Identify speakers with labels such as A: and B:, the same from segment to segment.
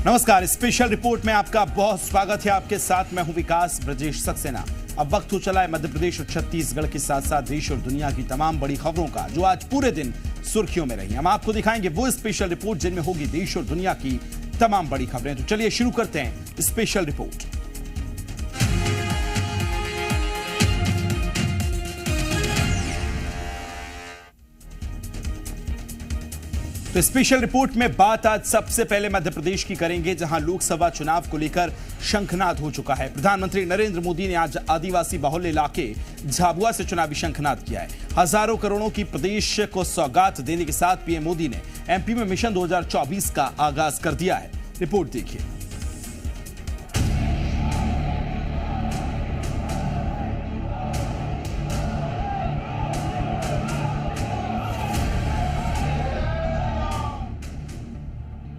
A: नमस्कार, special report में आपका बहुत स्वागत है। आपके साथ मैं हूं विकास ब्रजेश सक्सेना। अब वक्त हो चला है मध्य प्रदेश और छत्तीसगढ़ के साथ साथ देश और दुनिया की तमाम बड़ी खबरों का, जो आज पूरे दिन सुर्खियों में रही। हम आपको दिखाएंगे वो स्पेशल रिपोर्ट जिनमें होगी देश और दुनिया की तमाम बड़ी खबरें। तो चलिए शुरू करते हैं स्पेशल रिपोर्ट। तो स्पेशल रिपोर्ट में बात आज सबसे पहले मध्य प्रदेश की करेंगे, जहां लोकसभा चुनाव को लेकर शंखनाद हो चुका है। प्रधानमंत्री नरेंद्र मोदी ने आज आदिवासी बहुल इलाके झाबुआ से चुनावी शंखनाद किया है। हजारों करोड़ों की प्रदेश को सौगात देने के साथ पीएम मोदी ने एमपी में मिशन 2024 का आगाज कर दिया है। रिपोर्ट देखिए।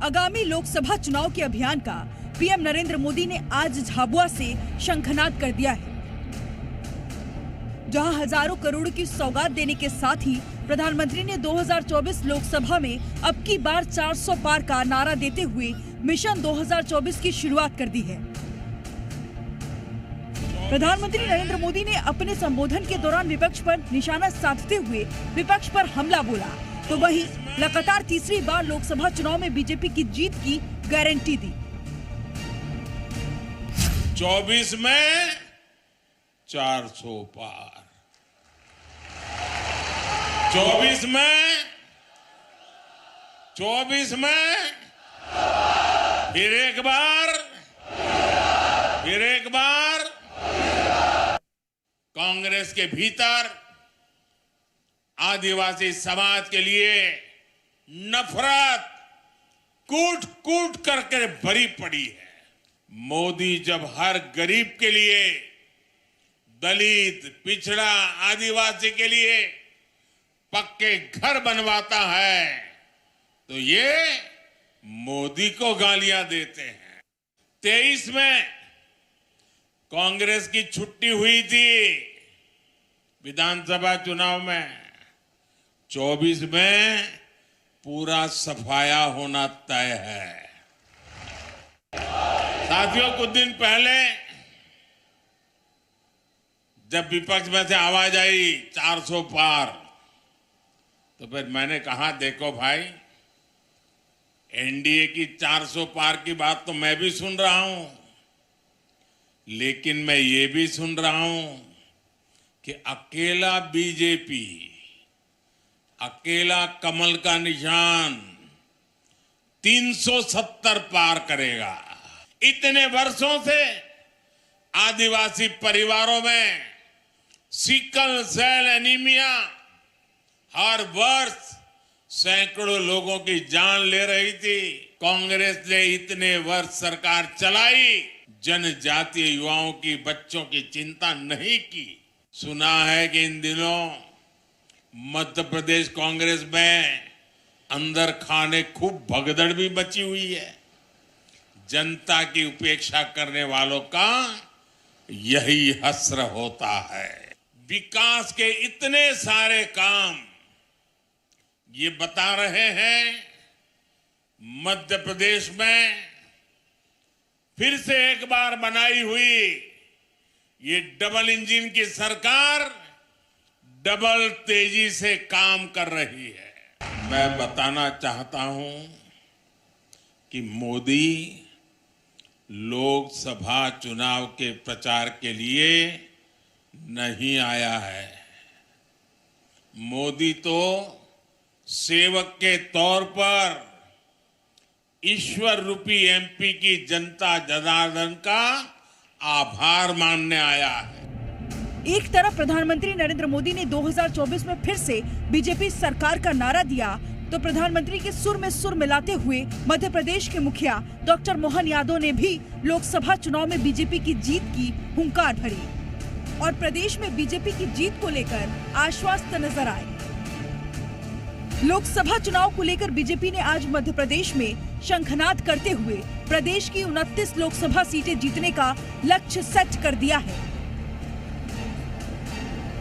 B: आगामी लोकसभा चुनाव के अभियान का पीएम नरेंद्र मोदी ने आज झाबुआ से शंखनाद कर दिया है, जहां हजारों करोड़ की सौगात देने के साथ ही प्रधानमंत्री ने 2024 लोकसभा में अब की बार 400 पार का नारा देते हुए मिशन 2024 की शुरुआत कर दी है। प्रधानमंत्री नरेंद्र मोदी ने अपने संबोधन के दौरान विपक्ष पर निशाना साधते हुए विपक्ष पर हमला बोला, तो वहीं लगातार तीसरी बार लोकसभा चुनाव में बीजेपी की जीत की गारंटी दी।
C: 24 में 400 पार, 24 में फिर एक बार कांग्रेस के भीतर आदिवासी समाज के लिए नफरत कूट कूट करके भरी पड़ी है। मोदी जब हर गरीब के लिए, दलित, पिछड़ा, आदिवासी के लिए पक्के घर बनवाता है, तो ये मोदी को गालियां देते हैं। 23 में कांग्रेस की छुट्टी हुई थी विधानसभा चुनाव में, 24 में पूरा सफाया होना तय है। साथियों, कुछ दिन पहले जब विपक्ष में से आवाज आई 400 पार, तो फिर मैंने कहा, देखो भाई, एनडीए की 400 पार की बात तो मैं भी सुन रहा हूं, लेकिन मैं ये भी सुन रहा हूं कि अकेला बीजेपी, अकेला कमल का निशान 370 पार करेगा। इतने वर्षों से आदिवासी परिवारों में सिकल सेल एनीमिया हर वर्ष सैकड़ों लोगों की जान ले रही थी। कांग्रेस ने इतने वर्ष सरकार चलाई, जनजातीय युवाओं की, बच्चों की चिंता नहीं की। सुना है कि इन दिनों मध्य प्रदेश कांग्रेस में अंदर खाने खूब भगदड़ भी मची हुई है। जनता की उपेक्षा करने वालों का यही हश्र होता है। विकास के इतने सारे काम ये बता रहे हैं, मध्य प्रदेश में फिर से एक बार बनाई हुई ये डबल इंजन की सरकार डबल तेजी से काम कर रही है। मैं बताना चाहता हूं कि मोदी लोकसभा चुनाव के प्रचार के लिए नहीं आया है। मोदी तो सेवक के तौर पर ईश्वर रूपी एमपी की जनता जनार्दन का आभार मानने आया है।
B: एक तरफ प्रधानमंत्री नरेंद्र मोदी ने 2024 में फिर से बीजेपी सरकार का नारा दिया, तो प्रधानमंत्री के सुर में सुर मिलाते हुए मध्य प्रदेश के मुखिया डॉक्टर मोहन यादव ने भी लोकसभा चुनाव में बीजेपी की जीत की हुंकार भरी और प्रदेश में बीजेपी की जीत को लेकर आश्वस्त नजर आए। लोकसभा चुनाव को लेकर बीजेपी ने आज मध्य प्रदेश में शंखनाद करते हुए प्रदेश की 29 लोकसभा सीटें जीतने का लक्ष्य सेट कर दिया है।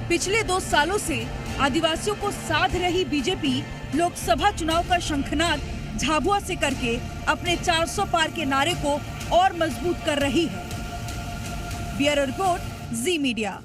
B: पिछले 2 सालों से आदिवासियों को साध रही बीजेपी लोकसभा चुनाव का शंखनाद झाबुआ से करके अपने 400 पार के नारे को और मजबूत कर रही है। ब्यूरो रिपोर्ट, जी मीडिया।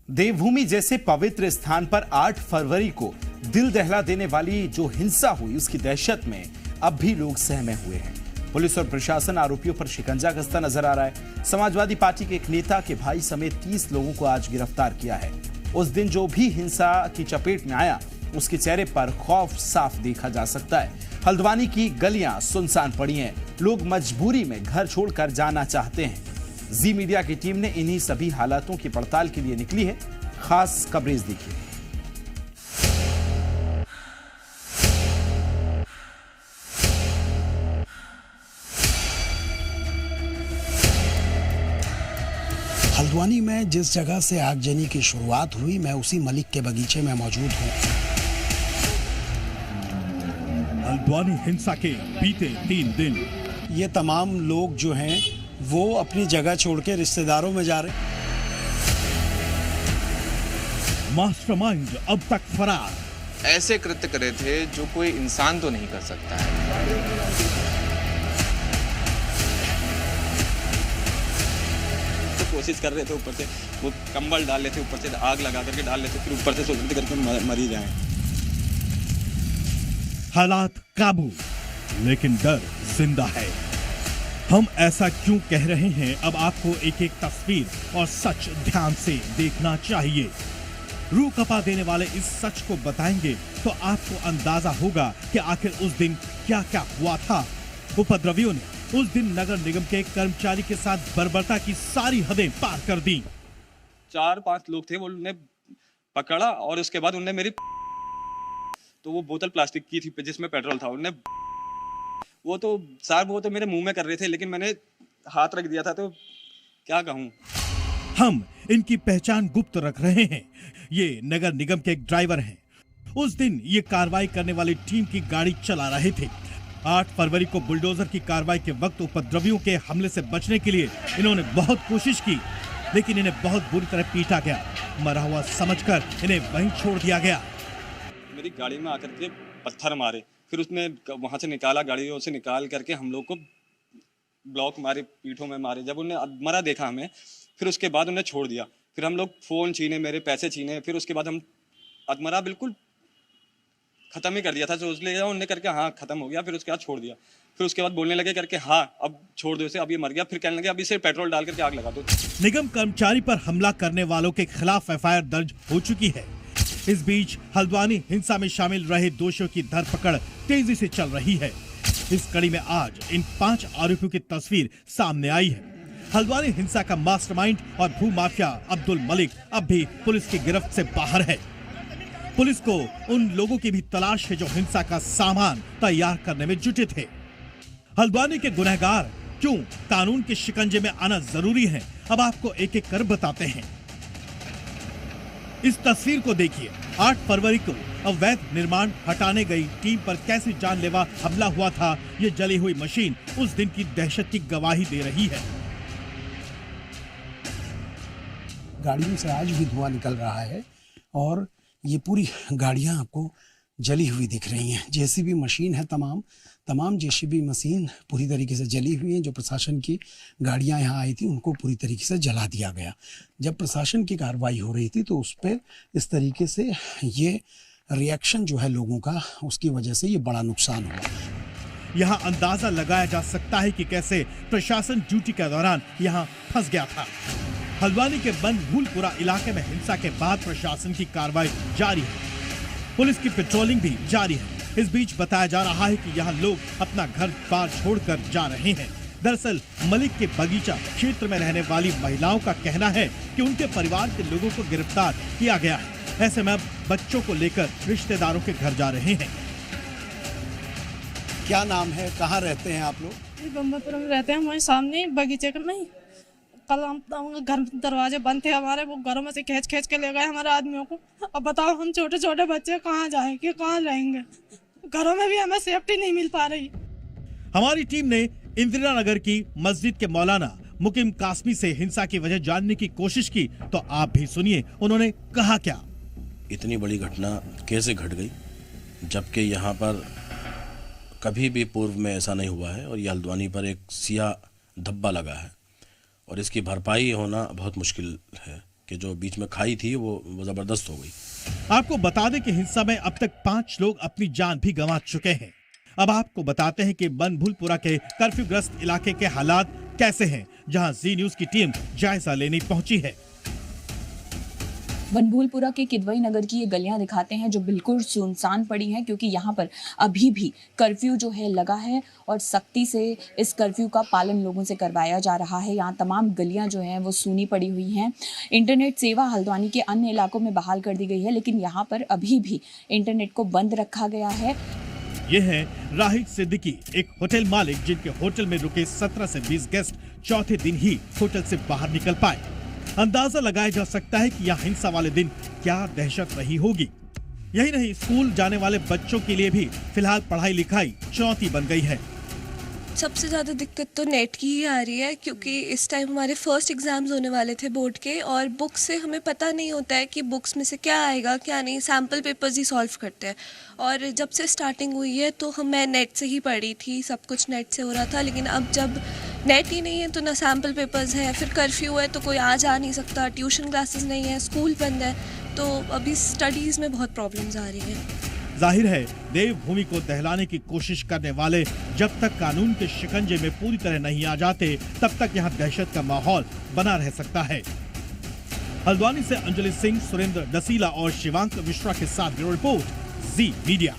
A: देवभूमि जैसे पवित्र स्थान पर 8 फरवरी को दिल दहला देने वाली जो हिंसा हुई, उसकी दहशत में अब भी लोग सहमे हुए हैं। पुलिस और प्रशासन आरोपियों पर शिकंजा कसता नजर आ रहा है। समाजवादी पार्टी के एक नेता के भाई समेत 30 लोगों को आज गिरफ्तार किया है। उस दिन जो भी हिंसा की चपेट में आया, उसके चेहरे पर खौफ साफ देखा जा सकता है। हल्द्वानी की गलियां सुनसान पड़ी हैं। लोग मजबूरी में घर छोड़कर जाना चाहते हैं। जी मीडिया की टीम ने इन्हीं सभी हालातों की पड़ताल के लिए निकली है। खास कवरेज देखिए।
D: हल्द्वानी में जिस जगह से आगजनी की शुरुआत हुई, मैं उसी मलिक के बगीचे में मौजूद हूँ।
E: हल्द्वानी हिंसा के बीते 3 दिन
D: ये तमाम लोग जो हैं वो अपनी जगह छोड़ के रिश्तेदारों में जा रहे।
E: मास्टरमाइंड अब तक फरार।
F: ऐसे कृत्य करे थे जो कोई इंसान तो नहीं कर सकता है।
G: तो कोशिश कर रहे थे, ऊपर से वो कंबल डाल लेते, ऊपर से आग लगा करके डाल लेते, फिर ऊपर से सोच रहे थे करके मरी जाएं।
E: हालात काबू, लेकिन डर जिंदा है। हम ऐसा क्यों कह रहे हैं, अब आपको एक एक तस्वीर और सच ध्यान से देखना चाहिए। रूह कपा देने वाले इस सच को बताएंगे तो आपको अंदाजा होगा कि आखिर उस दिन क्या क्या हुआ था। उपद्रवियों ने उस दिन नगर निगम के कर्मचारी के साथ बर्बरता की सारी हदें पार कर दी।
G: 4-5 लोग थे, वो उन्हें पकड़ा और उसके बाद उन्हें मेरी तो वो बोतल प्लास्टिक की थी जिसमें पेट्रोल था, उन्हें वो तो मेरे मुंह में कर रहे थे, लेकिन मैंने हाथ रख दिया था, तो क्या कहूं।
E: हम इनकी पहचान गुप्त रख रहे हैं। ये नगर निगम के एक ड्राइवर हैं। उस दिन ये कार्रवाई करने वाली टीम की गाड़ी चला रहे थे। 8 फरवरी को बुलडोजर की कार्रवाई के वक्त उपद्रवियों के हमले से बचने के लिए इन्होंने बहुत कोशिश की, लेकिन इन्हें बहुत बुरी तरह पीटा गया। मरा हुआ समझकर इन्हें वहीं छोड़ दिया गया।
G: मेरी गाड़ी में आकर के पत्थर मारे, फिर उसने वहां से निकाला, गाड़ियों से निकाल करके हम लोग को ब्लॉक मारे, पीठों में मारे। जब उन्हें मरा देखा हमें, फिर उसके बाद उन्हें छोड़ दिया। फिर हम लोग फोन छीने, मेरे पैसे छीने, फिर उसके बाद हम अदमरा बिल्कुल खत्म ही कर दिया था। सोच लिया उन्होंने करके हाँ खत्म हो गया, फिर उसके बाद छोड़ दिया। फिर उसके बाद बोलने लगे करके हाँ अब छोड़ दो इसे, अब ये मर गया। फिर कहने लगे अब इसे पेट्रोल डाल करके आग लगा दो।
E: निगम कर्मचारी पर हमला करने वालों के खिलाफ एफआईआर दर्ज हो चुकी है। इस बीच हल्द्वानी हिंसा में शामिल रहे दोषियों की धरपकड़ तेजी से चल रही है। इस कड़ी में आज इन 5 आरोपियों की तस्वीर सामने आई है। हल्द्वानी हिंसा का मास्टरमाइंड और भू माफिया अब्दुल मलिक अब भी पुलिस की गिरफ्त से बाहर है। पुलिस को उन लोगों की भी तलाश है जो हिंसा का सामान तैयार करने में जुटे थे। हल्द्वानी के गुनहगार क्यों कानून के शिकंजे में आना जरूरी है, अब आपको एक एक कर बताते हैं। इस तस्वीर को देखिए। 8 फरवरी को अवैध निर्माण हटाने गई टीम पर कैसे जानलेवा हमला हुआ था। ये जली हुई मशीन उस दिन की दहशत की गवाही दे रही है।
D: गाड़ियों से आज भी धुआं निकल रहा है और ये पूरी गाड़ियां आपको जली हुई दिख रही हैं। जेसीबी मशीन है, तमाम जेसीबी मशीन पूरी तरीके से जली हुई हैं। जो प्रशासन की गाड़ियां यहाँ आई थी उनको पूरी तरीके से जला दिया गया। जब प्रशासन की कार्रवाई हो रही थी तो उस पर इस तरीके से ये रिएक्शन जो है लोगों का, उसकी वजह से ये बड़ा नुकसान हुआ।
E: यहाँ अंदाजा लगाया जा सकता है कि कैसे प्रशासन ड्यूटी के दौरान यहाँ फंस गया था। हल्द्वानी के बनभूलपुरा इलाके में हिंसा के बाद प्रशासन की कार्रवाई जारी है। पुलिस की पेट्रोलिंग भी जारी है। इस बीच बताया जा रहा है कि यहाँ लोग अपना घर बार छोड़कर जा रहे हैं। दरअसल मलिक के बगीचा क्षेत्र में रहने वाली महिलाओं का कहना है कि उनके परिवार के लोगों को गिरफ्तार किया गया है। ऐसे में अब बच्चों को लेकर रिश्तेदारों के घर जा रहे हैं।
D: क्या नाम है, कहाँ रहते हैं आप लोग?
H: बम्बापुर में रहते हैं, हमारे सामने बगीचे का नहीं। कल हम घर दरवाजे बंद थे हमारे, वो घरों में से खींच के ले गए हमारे आदमियों को। अब बताओ हम छोटे छोटे बच्चे कहाँ जाएंगे, कहाँ रहेंगे? घरों में भी हमें सेफ्टी नहीं मिल पा रही।
E: हमारी टीम ने इंदिरा नगर की मस्जिद के मौलाना मुकीम कासमी से हिंसा की वजह जानने की कोशिश की, तो आप भी सुनिए उन्होंने कहा क्या।
I: इतनी बड़ी घटना कैसे घट गई, जबकि यहाँ पर कभी भी पूर्व में ऐसा नहीं हुआ है और ये हल्द्वानी पर एक सियाह धब्बा लगा है और इसकी भरपाई होना बहुत मुश्किल है कि जो बीच में खाई थी वो ज़बरदस्त हो गई।
E: आपको बता दें कि हिंसा में अब तक 5 लोग अपनी जान भी गंवा चुके हैं। अब आपको बताते हैं कि बनभूलपुरा के कर्फ्यूग्रस्त इलाके के हालात कैसे हैं, जहां जी न्यूज की टीम जायजा लेने पहुंची है।
J: बनभूलपुरा के किदवई नगर की ये गलियां दिखाते हैं जो बिल्कुल सुनसान पड़ी हैं, क्योंकि यहाँ पर अभी भी कर्फ्यू जो है लगा है और सख्ती से इस कर्फ्यू का पालन लोगों से करवाया जा रहा है। यहाँ तमाम गलियां जो हैं वो सूनी पड़ी हुई हैं। इंटरनेट सेवा हल्द्वानी के अन्य इलाकों में बहाल कर दी गई है, लेकिन यहाँ पर अभी भी इंटरनेट को बंद रखा गया है।
E: ये है राहिद सिद्दीकी, एक होटल मालिक जिनके होटल में रुके 17 से 20 गेस्ट चौथे दिन ही होटल से बाहर निकल पाए। अंदाजा लगाया जा सकता है कि यहाँ हिंसा वाले दिन क्या दहशत रही होगी। यही नहीं, स्कूल जाने वाले बच्चों के लिए भी फिलहाल पढ़ाई लिखाई चुनौती बन गई है।
K: सबसे ज़्यादा दिक्कत तो नेट की ही आ रही है, क्योंकि इस टाइम हमारे फर्स्ट एग्ज़ाम्स होने वाले थे बोर्ड के और बुक्स से हमें पता नहीं होता है कि बुक्स में से क्या आएगा क्या नहीं। सैम्पल पेपर्स ही सॉल्व करते हैं और जब से स्टार्टिंग हुई है तो मैं नेट से ही पढ़ी थी, सब कुछ नेट से हो रहा था। लेकिन अब जब नेट ही नहीं है तो ना सैम्पल पेपर्स हैं, फिर कर्फ्यू है तो कोई आ जा नहीं सकता, ट्यूशन क्लासेस नहीं है, स्कूल बंद है, तो अभी स्टडीज़ में बहुत प्रॉब्लम्स आ रही हैं।
E: जाहिर है देवभूमि को दहलाने की कोशिश करने वाले जब तक कानून के शिकंजे में पूरी तरह नहीं आ जाते तब तक यहाँ दहशत का माहौल बना रह सकता है। हल्द्वानी से अंजलि सिंह, सुरेंद्र दसीला और शिवांक मिश्रा के साथ ब्यूरो रिपोर्ट, जी मीडिया।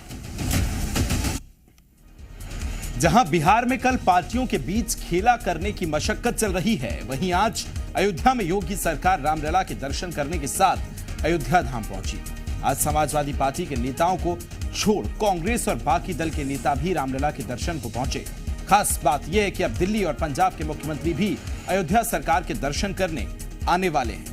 A: जहां बिहार में कल पार्टियों के बीच खेला करने की मशक्कत चल रही है, वहीं आज अयोध्या में योगी सरकार रामलला के दर्शन करने के साथ अयोध्या धाम पहुंची। आज समाजवादी पार्टी के नेताओं को छोड़ कांग्रेस और बाकी दल के नेता भी रामलला के दर्शन को पहुंचे। खास बात यह है कि अब दिल्ली और पंजाब के मुख्यमंत्री भी अयोध्या सरकार के दर्शन करने आने वाले हैं।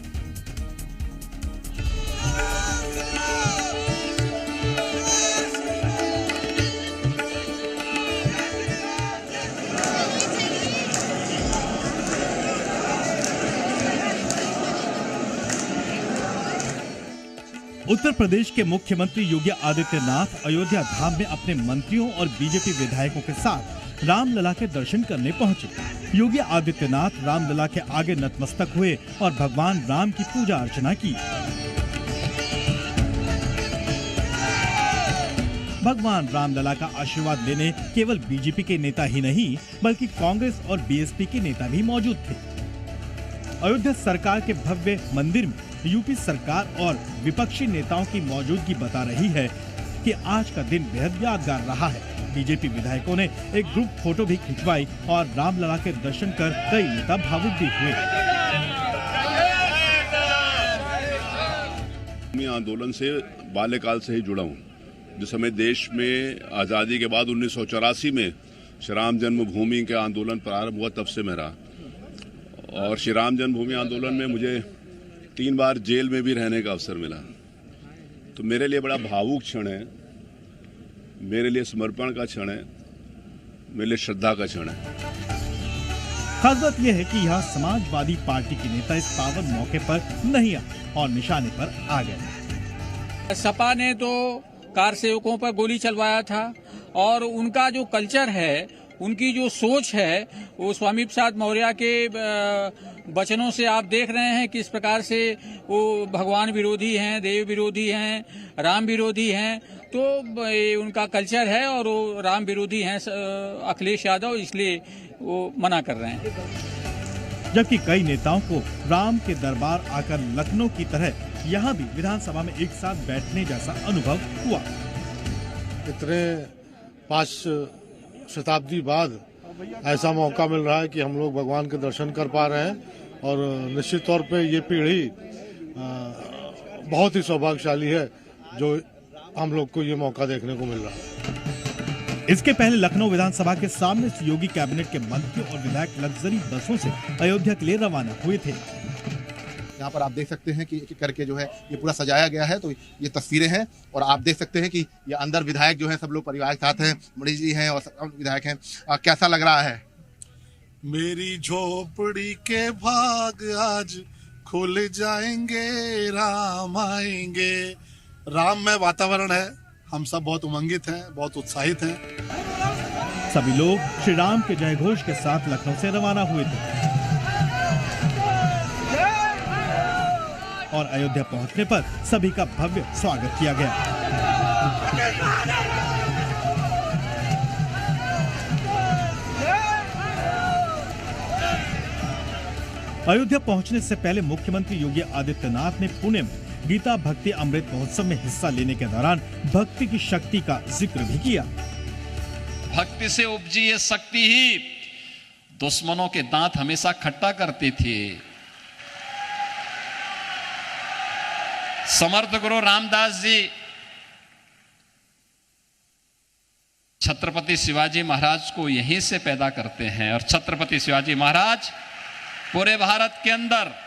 E: उत्तर प्रदेश के मुख्यमंत्री योगी आदित्यनाथ अयोध्या धाम में अपने मंत्रियों और बीजेपी विधायकों के साथ रामलला के दर्शन करने पहुंचे। योगी आदित्यनाथ रामलला के आगे नतमस्तक हुए और भगवान राम की पूजा अर्चना की। भगवान रामलला का आशीर्वाद लेने केवल बीजेपी के नेता ही नहीं बल्कि कांग्रेस और बीएसपी के नेता भी मौजूद थे। अयोध्या सरकार के भव्य मंदिर में यूपी सरकार और विपक्षी नेताओं की मौजूदगी बता रही है कि आज का दिन बेहद यादगार रहा है। बीजेपी विधायकों ने एक ग्रुप फोटो भी खिंचवाई और रामलला के दर्शन कर कई नेता भावुक भी हुए।
L: मैं आंदोलन से बाल्यकाल से ही जुड़ा हूँ। जिस समय देश में आज़ादी के बाद 1984 में श्री राम जन्मभूमि के आंदोलन प्रारंभ हुआ, तब से मैं रहा और श्री राम जन्मभूमि आंदोलन में मुझे 3 बार जेल में भी रहने का अवसर मिला। तो मेरे लिए बड़ा भावुक क्षण है, मेरे लिए समर्पण का क्षण है, मेरे लिए श्रद्धा का क्षण है।
E: खास बात यह है कि यहाँ समाजवादी पार्टी के नेता इस पावन मौके पर नहीं आए और निशाने पर आ गए।
M: सपा ने तो कार सेवकों पर गोली चलवाया था और उनका जो कल्चर है, उनकी जो सोच है, वो स्वामी प्रसाद मौर्य के वचनों से आप देख रहे हैं किस प्रकार से वो भगवान विरोधी हैं, देव विरोधी हैं, राम विरोधी हैं। तो ये उनका कल्चर है और वो राम विरोधी हैं अखिलेश यादव, इसलिए वो मना कर रहे हैं।
E: जबकि कई नेताओं को राम के दरबार आकर लखनऊ की तरह यहाँ भी विधानसभा में एक साथ बैठने जैसा अनुभव हुआ।
N: इतने 5 शताब्दी बाद ऐसा मौका मिल रहा है कि हम लोग भगवान के दर्शन कर पा रहे हैं और निश्चित तौर पे ये पीढ़ी बहुत ही सौभाग्यशाली है जो हम लोग को ये मौका देखने को मिल रहा है।
E: इसके पहले लखनऊ विधानसभा के सामने से योगी कैबिनेट के मंत्री और विधायक लग्जरी बसों से अयोध्या के लिए रवाना हुए थे।
O: यहाँ पर आप देख सकते हैं कि एक करके जो है ये पूरा सजाया गया है। तो ये तस्वीरें हैं और आप देख सकते हैं कि ये अंदर विधायक जो है सब लोग परिवार के साथ हैं, मणि जी हैं और सब विधायक हैं। कैसा लग रहा है?
P: मेरी झोपड़ी के भाग आज खुल जाएंगे, राम आएंगे। राम में वातावरण है, हम सब बहुत उमंगित हैं, बहुत उत्साहित हैं।
E: सभी लोग श्री राम के जय घोष के साथ लखनऊ से रवाना हुए थे और अयोध्या पहुंचने पर सभी का भव्य स्वागत किया गया। अयोध्या पहुंचने से पहले मुख्यमंत्री योगी आदित्यनाथ ने पुणे में गीता भक्ति अमृत महोत्सव में हिस्सा लेने के दौरान भक्ति की शक्ति का जिक्र भी किया।
Q: भक्ति से उपजी ये शक्ति ही दुश्मनों के दांत हमेशा खट्टा करती थी। समर्थ गुरु रामदास जी छत्रपति शिवाजी महाराज को यहीं से पैदा करते हैं और छत्रपति शिवाजी महाराज पूरे भारत के अंदर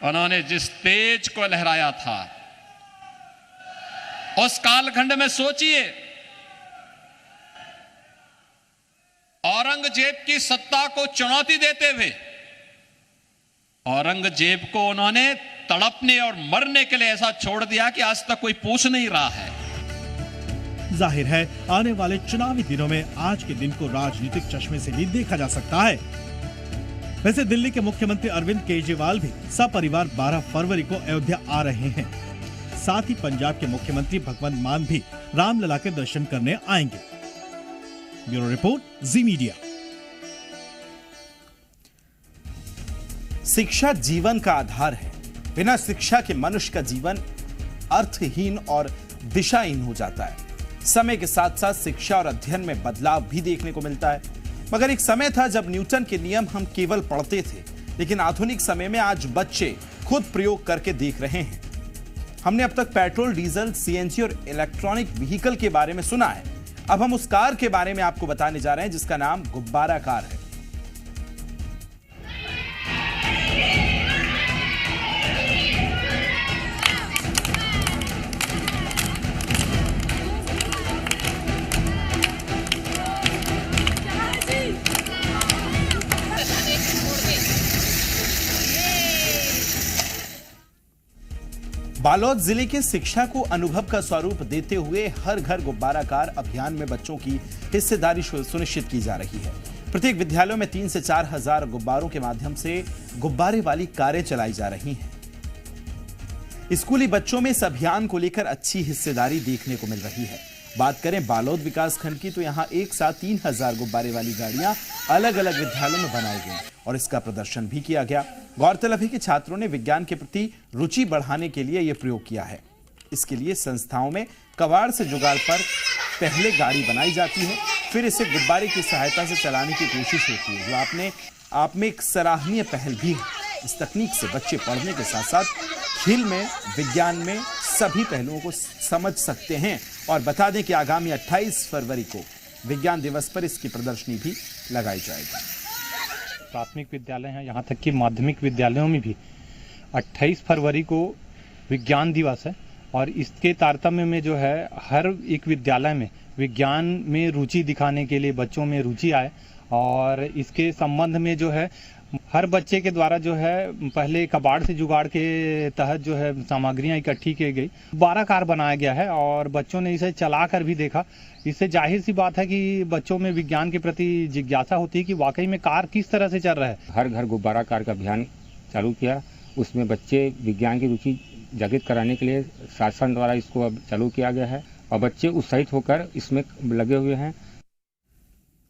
Q: उन्होंने जिस तेज को लहराया था, उस कालखंड में सोचिए, औरंगजेब की सत्ता को चुनौती देते हुए औरंगजेब को उन्होंने तड़पने और मरने के लिए ऐसा छोड़ दिया कि आज तक कोई पूछ नहीं रहा है।
E: जाहिर है आने वाले चुनावी दिनों में आज के दिन को राजनीतिक चश्मे से भी देखा जा सकता है। वैसे दिल्ली के मुख्यमंत्री अरविंद केजरीवाल भी सपरिवार 12 फरवरी को अयोध्या आ रहे हैं। साथ ही पंजाब के मुख्यमंत्री भगवंत मान भी रामलला के दर्शन करने आएंगे। ब्यूरो रिपोर्ट, जी मीडिया।
A: शिक्षा जीवन का आधार है। बिना शिक्षा के मनुष्य का जीवन अर्थहीन और दिशाहीन हो जाता है। समय के साथ साथ शिक्षा और अध्ययन में बदलाव भी देखने को मिलता है। मगर एक समय था जब न्यूटन के नियम हम केवल पढ़ते थे, लेकिन आधुनिक समय में आज बच्चे खुद प्रयोग करके देख रहे हैं। हमने अब तक पेट्रोल, डीजल, सीएनजी और इलेक्ट्रॉनिक व्हीकल के बारे में सुना है। अब हम उस कार के बारे में आपको बताने जा रहे हैं जिसका नाम गुब्बारा कार है। बालोद जिले के शिक्षा को अनुभव का स्वरूप देते हुए हर घर गुब्बारा कार अभियान में बच्चों की हिस्सेदारी सुनिश्चित की जा रही है। प्रत्येक विद्यालयों में 3 से 4 हजार गुब्बारों के माध्यम से गुब्बारे वाली कारें चलाई जा रही हैं। स्कूली बच्चों में इस अभियान को लेकर अच्छी हिस्सेदारी देखने को मिल रही है। बात करें बालोद विकास खंड की, तो यहाँ एक साथ 3000 गुब्बारे वाली गाड़ियां अलग अलग विद्यालयों में बनाई गई और इसका प्रदर्शन भी किया गया। गौरतलब है कि छात्रों ने विज्ञान के प्रति रुचि बढ़ाने के लिए यह प्रयोग किया है। इसके लिए संस्थाओं में कबाड़ से जुगाड़ पर पहले गाड़ी बनाई जाती है, फिर इसे गुब्बारे की सहायता से चलाने की कोशिश होती है, जो आप में एक सराहनीय पहल भी है। इस तकनीक से बच्चे पढ़ने के साथ साथ खेल में, विज्ञान में सभी पहलुओं को समझ सकते हैं। और बता दें कि आगामी 28 फरवरी को विज्ञान दिवस पर इसकी प्रदर्शनी भी लगाई जाएगी।
R: प्राथमिक विद्यालय हैं, यहाँ तक कि माध्यमिक विद्यालयों में भी 28 फरवरी को विज्ञान दिवस है और इसके तारतम्य में जो है हर एक विद्यालय में विज्ञान में रुचि दिखाने के लिए बच्चों में रुचि आए और इसके संबंध में जो है हर बच्चे के द्वारा जो है पहले कबाड़ से जुगाड़ के तहत जो है सामग्रियां इकट्ठी की गई, 12 कार बनाया गया है और बच्चों ने इसे चला कर भी देखा। इससे जाहिर सी बात है कि बच्चों में विज्ञान के प्रति जिज्ञासा होती है कि वाकई में कार किस तरह से चल रहा है।
S: हर घर गुब्बारा कार का अभियान चालू किया, उसमें बच्चे विज्ञान की रुचि जागृत कराने के लिए शासन द्वारा इसको अब चालू किया गया है और बच्चे उत्साहित होकर इसमें लगे हुए हैं।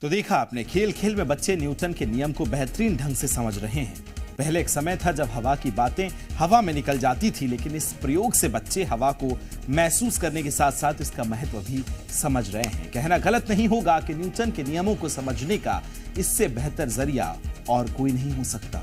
A: तो देखा आपने, खेल खेल में बच्चे न्यूटन के नियम को बेहतरीन ढंग से समझ रहे हैं। पहले एक समय था जब हवा की बातें हवा में निकल जाती थी, लेकिन इस प्रयोग से बच्चे हवा को महसूस करने के साथ साथ इसका महत्व भी समझ रहे हैं। कहना गलत नहीं होगा कि न्यूटन के नियमों को समझने का इससे बेहतर जरिया और कोई नहीं हो सकता।